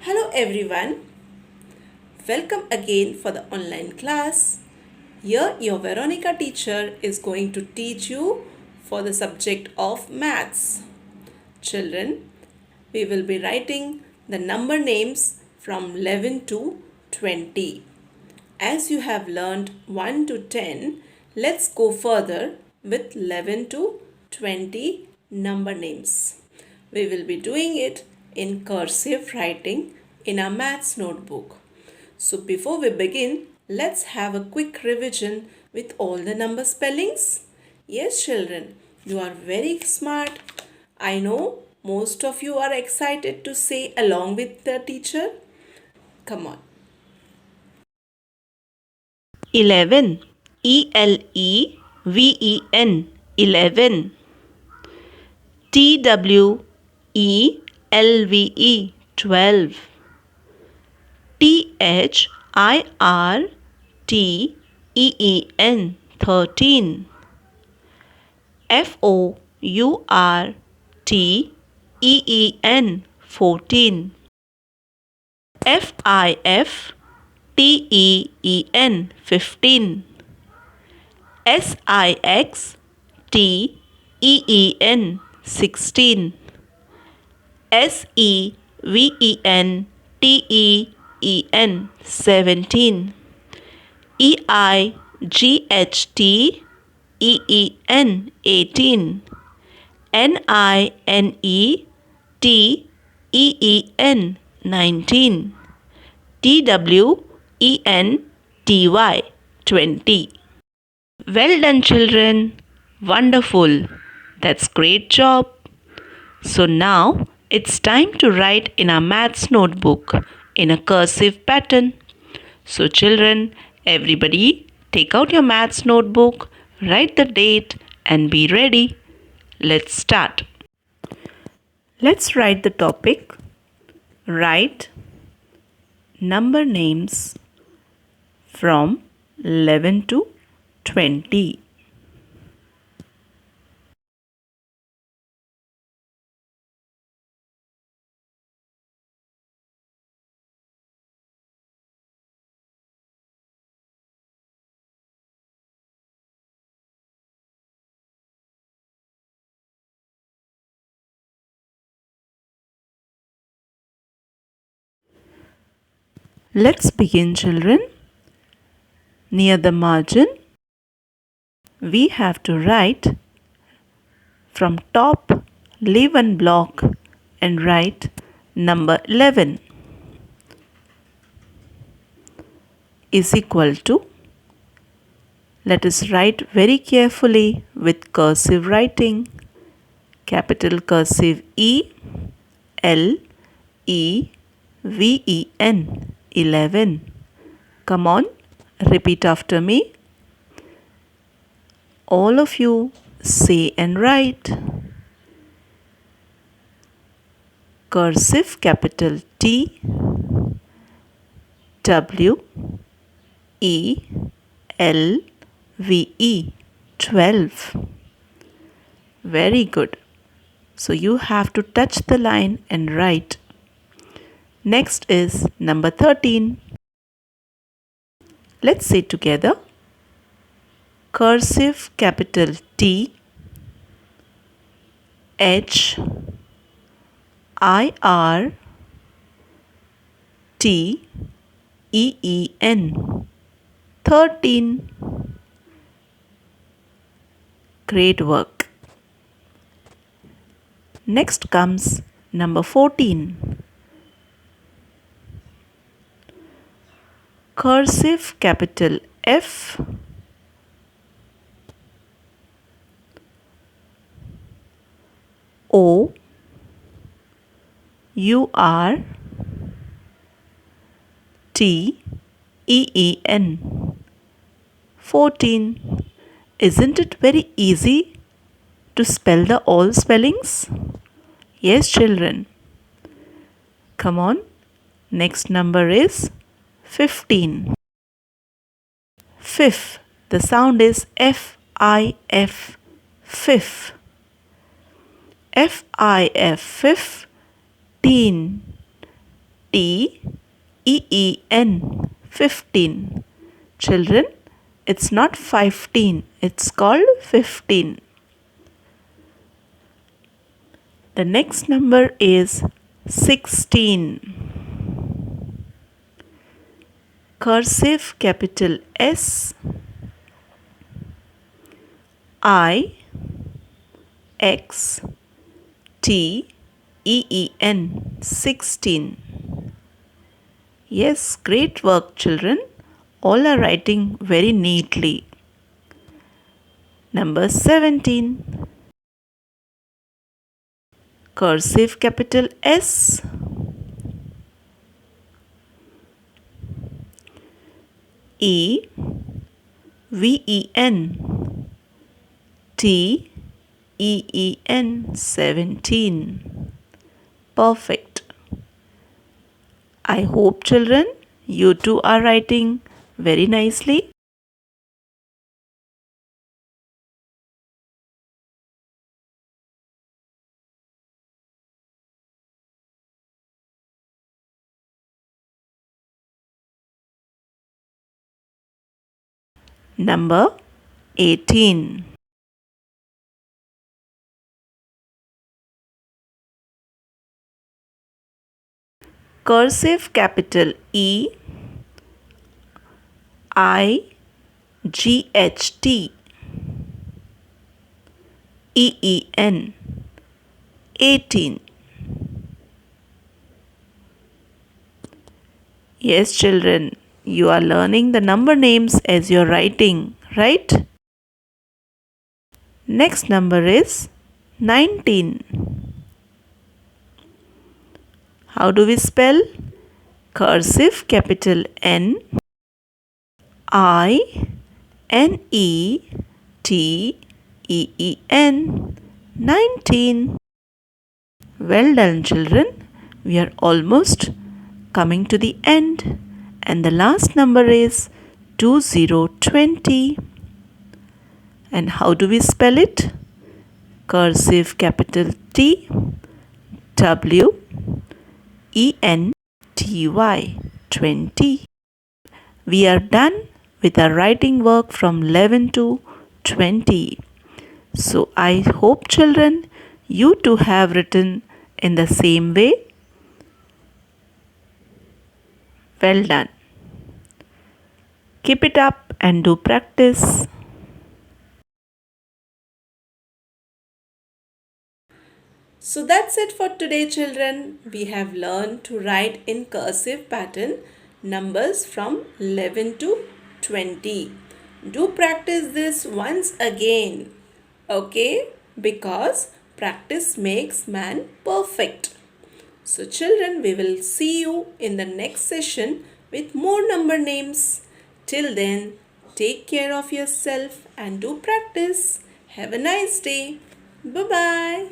Hello everyone, welcome again for the online class. Here your Veronica teacher is going to teach you for the subject of maths. Children, we will be writing the number names from 11 to 20. As you have learned 1 to 10, let's go further with 11 to 20 number names. We will be doing it in cursive writing in our maths notebook. So before we begin, let's have a quick revision with all the number spellings. Yes, children, you are very smart. I know most of you are excited to say along with the teacher. Come on. 11 ELEVEN 11 TWELVE 12 THIRTEEN 13 FOURTEEN 14 FIFTEEN 15 SIXTEEN 16 SEVENTEEN 17 EIGHTEEN 18 NINETEEN 19 TWENTY 20. Well done, children. Wonderful. That's great job. So now it's time to write in our maths notebook in a cursive pattern. So, children, everybody take out your maths notebook, write the date, and be ready. Let's start. Let's write the topic. Write number names from 11 to 20. Let's begin, children. Near the margin, we have to write from top, leave one block and write number 11 is equal to, let us write very carefully with cursive writing, capital cursive ELEVEN 11. Come on, repeat after me. All of you say and write. Cursive capital T W E L V E 12. Very good. So you have to touch the line and write. Next is number 13. Let's say together. Cursive capital T H I R T EEN 13. Great work. Next comes number 14. Cursive capital F O U R T EEN 14. Isn't it very easy to spell the all spellings? Yes, children. Come on. Next number is 15. Fifth. The sound is F-I-F. Fifth. F-I-F. 15. T E E N 15. Children, it's not 15, it's called 15. The next number is 16. Cursive capital S I X T E E N 16. Yes, great work, children. All are writing very neatly. Number 17. Cursive capital S E V E N T E E N 17. Perfect. I hope, children, you too are writing very nicely. Number 18. Cursive capital E I G H T E E N 18. Yes, children, you are learning the number names as you're writing, right? Next number is 19. How do we spell? Cursive capital N I N E T E E N 19. Well done, children. We are almost coming to the end, and the last number is 2020. And how do we spell it? Cursive capital T W E N T Y 20. We are done with our writing work from 11 to 20. So I hope, children, you too have written in the same way. Well done. Keep it up and do practice. So that's it for today, children. We have learned to write in cursive pattern numbers from 11 to 20. Do practice this once again, okay? Because practice makes man perfect. So, children, we will see you in the next session with more number names. Till then, take care of yourself and do practice. Have a nice day. Bye bye.